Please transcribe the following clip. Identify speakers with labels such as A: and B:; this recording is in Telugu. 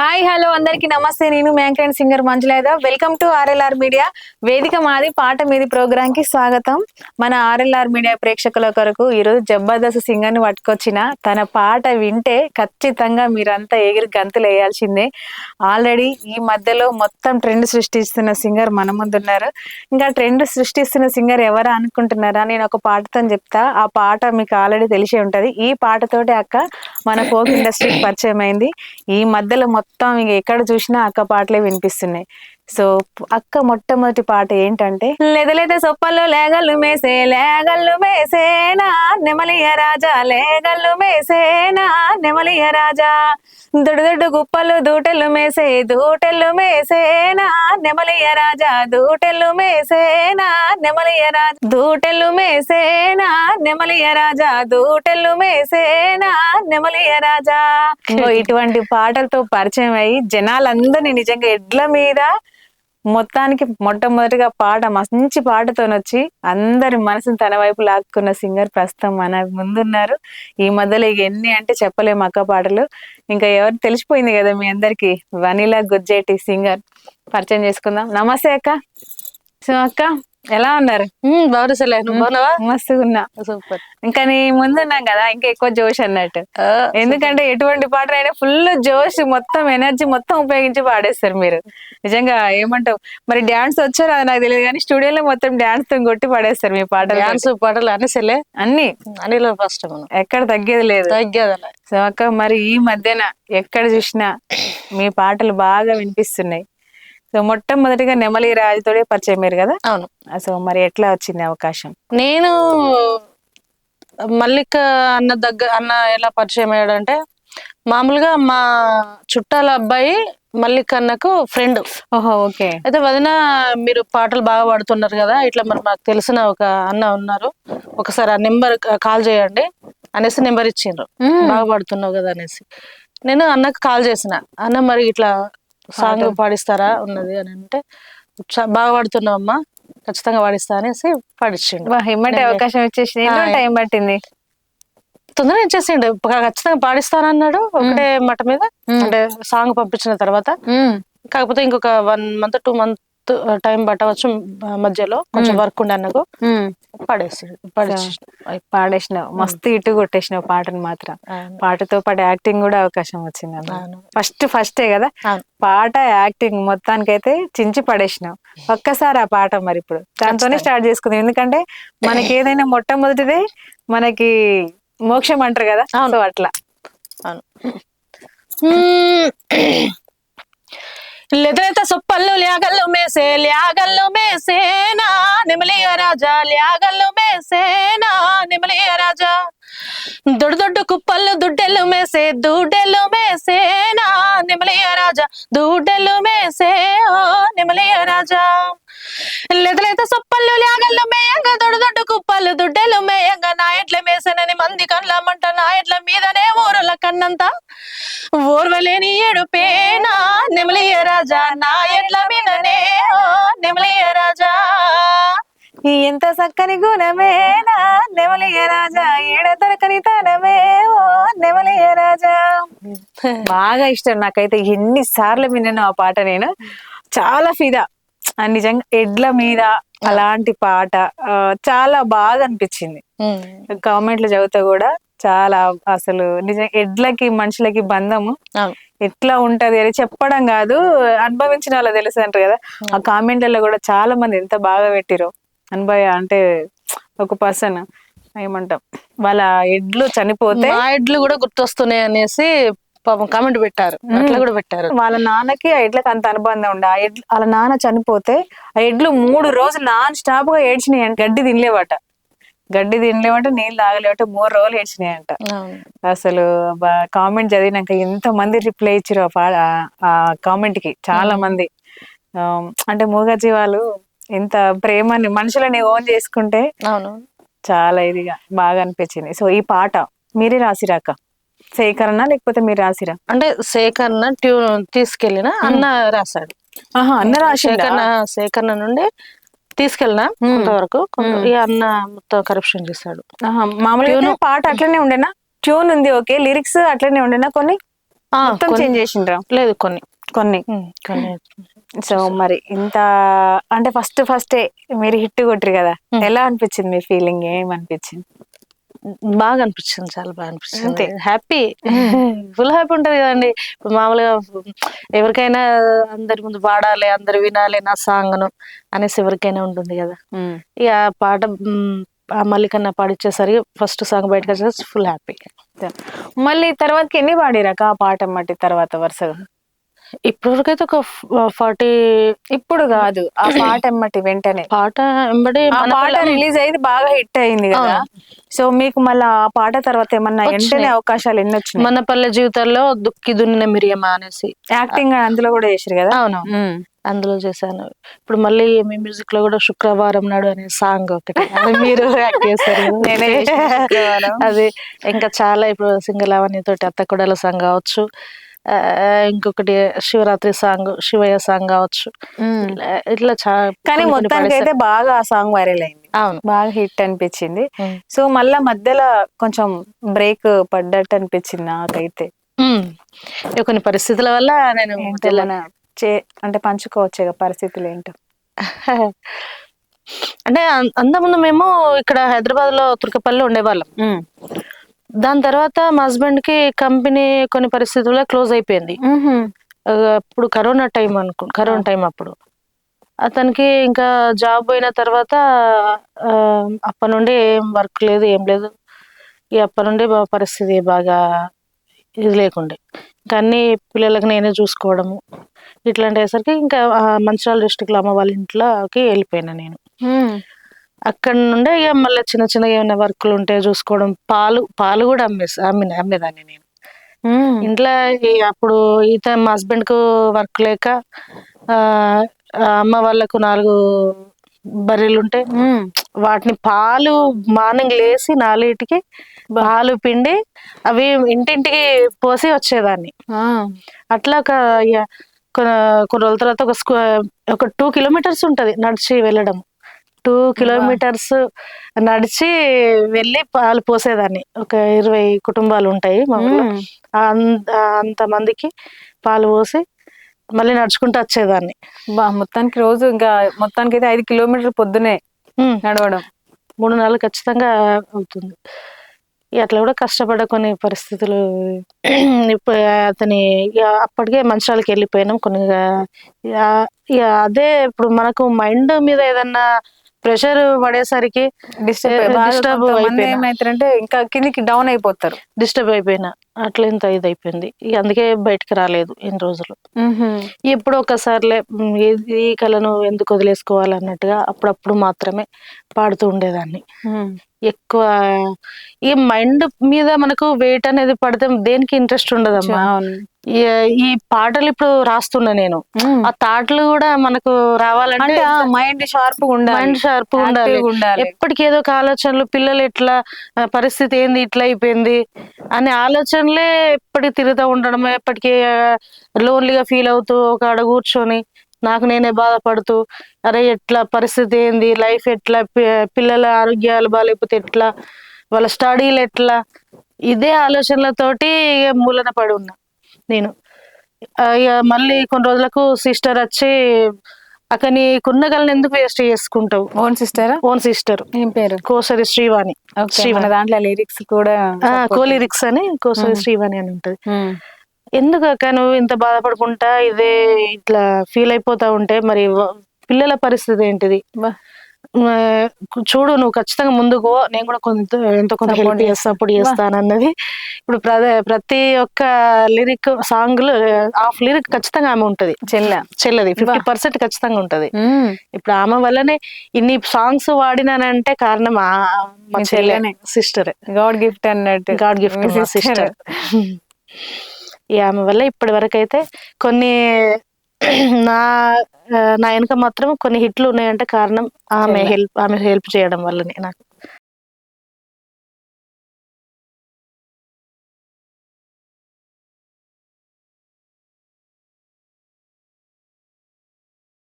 A: హాయ్ హలో అందరికి నమస్తే. నేను మ్యాంక్లైన్ సింగర్ మంజులేద. Welcome to RLR media. వేదిక మాది పాట మీది ప్రోగ్రామ్ కి స్వాగతం. మన ఆర్ఎల్ఆర్ మీడియా ప్రేక్షకుల కొరకు ఈరోజు జబర్దస్త్ సింగర్ ని పట్టుకొచ్చిన. తన పాట వింటే ఖచ్చితంగా మీరంతా ఎగిరి గంతులు వేయాల్సిందే. ఆల్రెడీ ఈ మధ్యలో మొత్తం ట్రెండ్ సృష్టిస్తున్న సింగర్ మన ముందున్నారు. ఇంకా ట్రెండ్ సృష్టిస్తున్న సింగర్ ఎవరా అనుకుంటున్నారా? నేను ఒక పాటతో చెప్తా. ఆ పాట మీకు ఆల్రెడీ తెలిసే ఉంటది. ఈ పాటతోటి అక్క మన ఫోక్ ఇండస్ట్రీకి పరిచయం అయింది. ఈ మధ్యలో మొత్తం ఇంక ఎక్కడ చూసినా అక్క పాటలే వినిపిస్తున్నాయి. సో అక్క మొట్టమొదటి పాట ఏంటంటే, లేదలేద సొప్పల్లో లేగళ్ళు మేసేనా నెమలియ రాజా, లేగళ్ళు మేసేనా నెమలియ రాజా, దొడ్డు దొడ్డు గుప్పలు దూటెలు మేసేనా నెమలియ రాజా, దూటెలు మేసేనా నెమలియ రాజా, దూటెలు మేసేనా నెమలియ రాజా, దూటెలు మేసేనా నెమలియ రాజా. ఇటువంటి పాటలతో పరిచయం అయ్యి జనాలందరినీ నిజంగా ఎడ్ల మీద మొత్తానికి మొట్టమొదటిగా పాట మంచి పాటతో వచ్చి అందరి మనసుని తన వైపు లాక్కున్న సింగర్ ప్రస్తుతం మన ముందున్నారు. ఈ మధ్యలో ఇక ఎన్ని అంటే చెప్పలేము అక్క పాటలు. ఇంకా ఎవరు తెలిసిపోయింది కదా మీ అందరికి, వనిలా గుజ్జేటి సింగర్. పరిచయం చేసుకుందాం. నమస్తే అక్క. సో అక్క ఎలా ఉన్నారు? మస్తుగా ఉన్నా.
B: సూపర్.
A: ఇంకా నీ ముందున్నాం కదా, ఇంకా ఎక్కువ జోష్ అన్నట్టు. ఎందుకంటే ఎటువంటి పాటలు అయినా ఫుల్ జోష్, మొత్తం ఎనర్జీ మొత్తం ఉపయోగించి పాడేస్తారు మీరు. నిజంగా ఏమంటావు మరి? డాన్స్ వచ్చారు అది నాకు తెలియదు, కానీ స్టూడియోలో మొత్తం డాన్స్ తో కొట్టి పాడేస్తారు మీ పాటలు.
B: డాన్స్ పాటలు అనేసలే
A: అన్ని
B: అనిలో ఫస్ట్
A: ఎక్కడ తగ్గేది లేదు.
B: తగ్గేది.
A: సో అక్క మరి ఈ మధ్యన ఎక్కడ చూసినా మీ పాటలు బాగా వినిపిస్తున్నాయి. సో మొట్టమొదటిగా నెమలి రాజుతోనే పరిచయం మీరు కదా?
B: అవును.
A: సో మరి ఎట్లా వచ్చింది అవకాశం?
B: నేను మల్లిక అన్న ఎలా పరిచయం అయ్యాడంటే, మామూలుగా మా చుట్టాల అబ్బాయి మల్లిక్ అన్నకు ఫ్రెండ్.
A: ఓహో ఓకే.
B: అయితే వదిన మీరు పాటలు బాగా పాడుతున్నారు కదా, ఇట్లా మరి మాకు తెలిసిన ఒక అన్న ఉన్నారు, ఒకసారి ఆ నెంబర్ కాల్ చేయండి అనేసి నెంబర్ ఇచ్చిండ్రు. బాగా పాడుతున్నావు కదా అనేసి నేను అన్నకు కాల్ చేసిన. అన్న మరి ఇట్లా సాంగ్ పాడిస్తారా ఉన్నది అని అంటే, బాగా పాడుతున్నావు అమ్మా, ఖచ్చితంగా పాడిస్తా అనేసి పాడిచ్చిండు.
A: ఇమ్మటే అవకాశం ఇచ్చేసి టైం పట్టింది?
B: తొందరగా ఇచ్చేసిండు. ఖచ్చితంగా పాడిస్తానన్నాడు ఒకటే మాట మీద. అంటే సాంగ్ పంపించిన తర్వాత, కాకపోతే ఇంకొక 1 month 2 month టైం పట్టవచ్చు, మధ్యలో కొంచెం వర్క్ ఉండే అన్నకు.
A: పాడేసినావు, మస్తు ఇటు కొట్టేసినావు పాటను మాత్రం. పాటతో పాటు యాక్టింగ్ కూడా అవకాశం వచ్చింది. ఫస్టే కదా పాట, యాక్టింగ్ మొత్తానికైతే చించి పడేసినావు. ఒక్కసారి ఆ పాట మరి ఇప్పుడు దాంతోనే స్టార్ట్ చేసుకుందాం. ఎందుకంటే మనకి ఏదైనా మొట్టమొదటిదే మనకి మోక్షం అంటారు కదా. సో అట్లా
B: లేదైతే సొప్పల్లో ల్యాగల్లో మేసేనా నెమలియ రాజా, ల్యాగల్లో మేసేనా నెమలియ రాజా, దొడ్డు దొడ్డు కుప్పల్లో దుడ్డెలు మేసేనా నెమలియ రాజా, దూడెలు మేసే నెమలియ రాజా, లేదలైతే సొప్పల్లో ల్యాగల్లో మేయంగా, దొడ్డు దొడ్డు కుప్పలు దుడ్డెలు మేయంగా, నా ఎట్ల మేసేనని మంది కళ్ళమంట, నా ఎట్ల మీదనే ఊరుల కన్నంత ఓర్వలేని ఏడుపేనా నెమలియ రాజా, నా ఎట్ల మీదనే నెమలియ రాజా,
A: ఎంత చక్కని గుణమేనా నెమలియ రాజా, ఏడ దొరకని తనమే ఓ నెమలియ రాజా. బాగా ఇష్టం నాకైతే. ఎన్నిసార్లు విన్నాను ఆ పాట. నేను చాలా ఫిదా నిజంగా. ఎడ్ల మీద అలాంటి పాట చాలా బాగా అనిపించింది. కామెంట్లు చదివితే కూడా చాలా, అసలు నిజం ఎడ్లకి మనుషులకి బంధము ఎట్లా ఉంటది అని చెప్పడం కాదు, అనుభవించిన వాళ్ళు తెలుసు అంటారు కదా. ఆ కామెంట్లలో కూడా చాలా మంది ఎంత బాగా పెట్టిరో. అంటే ఒక పర్సన్ ఏమంటాం, వాళ్ళ ఎడ్లు చనిపోతే
B: ఆ ఎడ్లు కూడా గుర్తొస్తున్నాయి అనేసి పాపం కామెంట్ పెట్టారు. అట్లా కూడా పెట్టారు.
A: వాళ్ళ నాన్నకి ఆ ఎడ్లకి అంత అనుబంధం ఉండే. ఆ ఎడ్లు వాళ్ళ నాన్న చనిపోతే ఆ ఎడ్లు 3 రోజులు నాన్ స్టాప్ గా ఏడ్చినాయి. గడ్డి తినలేవట, నీళ్ళు తాగలేవట, 3 రోజులు ఏడ్చినాయంట. అసలు కామెంట్ చదివినాక ఎంత మంది రిప్లై ఇచ్చారు ఆ కామెంట్ కి. చాలా మంది. అంటే మూగజీవాలు ఎంత ప్రేమని మనుషులని ఓన్ చేసుకుంటే చాలా ఇదిగా బాగా అనిపించింది. సో ఈ పాట మీరే రాసిరాక సేకరణ లేకపోతే మీరు రాసిరా?
B: అంటే సేకరణ ట్యూన్ తీసుకెళ్ళిన అన్న రాశాడు.
A: అన్న రాసి
B: సేకరణ నుండి తీసుకెళ్ళినా కొంతవరకు, ఈ అన్న మొత్తం కరప్షన్ చేశాడు.
A: మామూలుగా పాట అట్లనే ఉండేనా? ట్యూన్ ఉంది ఓకే, లిరిక్స్ అట్లనే ఉండేనా కొన్ని? మొత్తం చేంజ్ చేసిండ్రా?
B: లేదు, కొన్ని
A: కొన్ని.
B: కొన్ని.
A: సో మరి ఇంత అంటే ఫస్ట్ మీరు హిట్ కొట్టిరు కదా, ఎలా అనిపించింది? మీ ఫీలింగ్ ఏమనిపించింది?
B: బాగా అనిపించింది, చాలా బాగా అనిపించింది.
A: అంతే.
B: హ్యాపీ, ఫుల్ హ్యాపీ ఉంటది కదండి. ఇప్పుడు మామూలుగా ఎవరికైనా అందరి ముందు పాడాలి, అందరు వినాలి నా సాంగ్ను అనేసి ఎవరికైనా ఉంటుంది కదా. ఇక ఆ పాట ఆ మల్లికన్న పాడిచ్చేసరికి ఫస్ట్ సాంగ్ బయటకు వచ్చేసి ఫుల్ హ్యాపీ.
A: మళ్ళీ తర్వాతకి ఎన్ని పాడిరాక ఆ పాట మట్టి తర్వాత వరుసగా?
B: ఇప్పటివరకైతే ఒక 40.
A: ఇప్పుడు కాదు, ఆ పాట ఎమ్మటి వెంటనే
B: పాట ఎంబడి
A: ఆ పాట రిలీజ్ అయింది, బాగా హిట్ అయింది కదా. సో మీకు మళ్ళీ ఆ పాట తర్వాత ఏమన్నా వెంటనే అవకాశాలు ఎన్ని వచ్చినాయి?
B: మన పల్లె జీవితాల్లో దుక్కి దున్నిన మిరియమా అనేసి
A: యాక్టింగ్ అందులో కూడా చేసారు కదా.
B: అవును, అందులో చేశాను. ఇప్పుడు మళ్ళీ మీ మ్యూజిక్ లో కూడా శుక్రవారం నాడు అనే సాంగ్ ఒకటి అది మీరు యాక్ట్ చేశారు.
A: నేనే చేసిన శుక్రవారం.
B: అది ఇంకా చాలా, ఇప్పుడు సింగల్ అవన్నీ తోటి అత్తకొడల సాంగ్ కావచ్చు, ఇంకొకటి శివరాత్రి సాంగ్, శివయ్య సాంగ్ కావచ్చు, ఇట్లా చాలా.
A: కానీ మొత్తానికి అయితే బాగా ఆ సాంగ్ వైరల్ అయింది.
B: అవును,
A: బాగా హిట్ అనిపించింది. సో మళ్ళా మధ్యలో కొంచెం బ్రేక్ పడ్డట్టు అనిపించింది నాకైతే.
B: కొన్ని పరిస్థితుల వల్ల నేను
A: అంటే పంచుకోవచ్చు పరిస్థితులు ఏంటో.
B: అంటే అంతకుముందు మేము ఇక్కడ హైదరాబాద్ లో తుర్కపల్లి ఉండేవాళ్ళం. దాని తర్వాత మా హస్బెండ్ కి కంపెనీ కొన్ని పరిస్థితుల్లో క్లోజ్ అయిపోయింది. అప్పుడు కరోనా టైం కరోనా టైం అప్పుడు అతనికి ఇంకా జాబ్ పోయిన తర్వాత అప్పటి నుండి ఏం వర్క్ లేదు, ఏం లేదు. అప్పటి నుండి పరిస్థితి బాగా ఇది లేకుండే, ఇంకా అన్ని పిల్లలకి నేనే చూసుకోవడము ఇట్లాంటి అయ్యేసరికి ఇంకా మంచిర్యాల డిస్ట్రిక్ట్ లో అమ్మ వాళ్ళ ఇంట్లోకి వెళ్ళిపోయినా నేను. అక్కడ నుండే ఇక మళ్ళీ చిన్న చిన్నగా ఏమైనా వర్క్లు ఉంటే చూసుకోవడం, పాలు కూడా అమ్మేదాన్ని నేను ఇంట్లో. అప్పుడు మా హస్బెండ్ కు వర్క్ లేక అమ్మ వాళ్ళకు 4 బర్రెలు ఉంటే వాటిని పాలు మార్నింగ్ లేసి 4కి పాలు పిండి అవి ఇంటింటికి పోసి వచ్చేదాన్ని. అట్లా కొన్ని రోజుల తర్వాత ఒక 2 కిలోమీటర్స్ ఉంటది నడిచి వెళ్ళడం. 2 కిలోమీటర్స్ నడిచి వెళ్ళి పాలు పోసేదాన్ని. ఒక 20 కుటుంబాలు ఉంటాయి మా ఊళ్ళో, అంత మందికి పాలు పోసి మళ్ళీ నడుచుకుంటూ వచ్చేదాన్ని.
A: మొత్తానికి రోజు ఇంకా మొత్తానికి అయితే 5 కిలోమీటర్లు పొద్దునే నడవడం
B: 3 నెలలు ఖచ్చితంగా అవుతుంది. అట్లా కూడా కష్టపడ్డ కొన్ని పరిస్థితులు. ఇప్పుడు అతని అప్పటికే మంచిర్యాలకి వెళ్ళిపోయినాం కొన్ని. అదే ఇప్పుడు మనకు మైండ్ మీద ఏదన్నా ప్రెషర్ పడేసరికి డిస్టర్బ్
A: ఏమైతారంటే ఇంకా కిందికి డౌన్ అయిపోతారు.
B: డిస్టర్బ్ అయిపోయినా అట్లా ఇంత ఇది అయిపోయింది. అందుకే బయటకు రాలేదు ఎన్ని రోజులు. ఇప్పుడు ఒకసారిలే ఈ కళను ఎందుకు వదిలేసుకోవాలన్నట్టుగా అప్పుడప్పుడు మాత్రమే పాడుతూ ఉండేదాన్ని. ఎక్కువ ఈ మైండ్ మీద మనకు వెయిట్ అనేది పడితే దేనికి ఇంట్రెస్ట్ ఉండదమ్మా. ఈ పాటలు ఇప్పుడు రాస్తున్నా నేను, ఆ థాట్లు కూడా మనకు రావాలంటే
A: మైండ్ షార్ప్ ఉండాలి.
B: ఎప్పటికి ఏదో ఒక ఆలోచనలు, పిల్లలు ఎట్లా, పరిస్థితి ఏంది, ఇట్లా అయిపోయింది అనే ఆలోచనలే ఎప్పటికి తిరుగుతూ ఉండడం, ఎప్పటికీ లోన్లీగా ఫీల్ అవుతూ ఒక ఆడ కూర్చొని నాకు నేనే బాధపడుతూ, అరే ఎట్లా పరిస్థితి ఏంది, లైఫ్ ఎట్లా, పిల్లల ఆరోగ్యాలు బాగాలేకపోతే ఎట్లా, వాళ్ళ స్టడీలు ఎట్లా, ఇదే ఆలోచనలతోటి మూలన పడి ఉన్నా నేను. మళ్ళీ కొన్ని రోజులకు సిస్టర్ వచ్చి, అక్క నీకున్న కళను ఎందుకు వేస్ట్ చేసుకుంటావు? ఓన్ సిస్టర్
A: ఏం పేరు?
B: కోసరి శ్రీవాణి.
A: దాంట్లో లిరిక్స్ కూడా
B: లిరిక్స్ అని కోసరి శ్రీవాణి అని ఉంటది. ఎందుకు అక్క నువ్వు ఇంత బాధపడుకుంటా ఇదే ఇట్లా ఫీల్ అయిపోతా ఉంటే మరి పిల్లల పరిస్థితి ఏంటిది? చూడు నువ్వు ఖచ్చితంగా ముందుకు, నేను కూడా ఎంతో కొంత హెల్ప్ సపోర్ట్ చేస్తానన్నది. ఇప్పుడు ప్రతి ఒక్క లిరిక్ సాంగ్ లో హాఫ్ లిరిక్ ఖచ్చితంగా ఆమె ఉంటది, చెల్లది 50% ఖచ్చితంగా ఉంటది. ఇప్పుడు ఆమె వల్లనే ఇన్ని సాంగ్స్ వాడినానంటే కారణం మా చెల్లెనే, సిస్టర్.
A: గాడ్ గిఫ్ట్ అన్నట్టు,
B: గాడ్ గిఫ్ట్ సిస్టర్. ఆమె వల్ల ఇప్పటి వరకు అయితే కొన్ని నా వెనక మాత్రం కొన్ని హిట్లు ఉన్నాయంటే కారణం ఆమె హెల్ప్ చేయడం వల్లనే నాకు.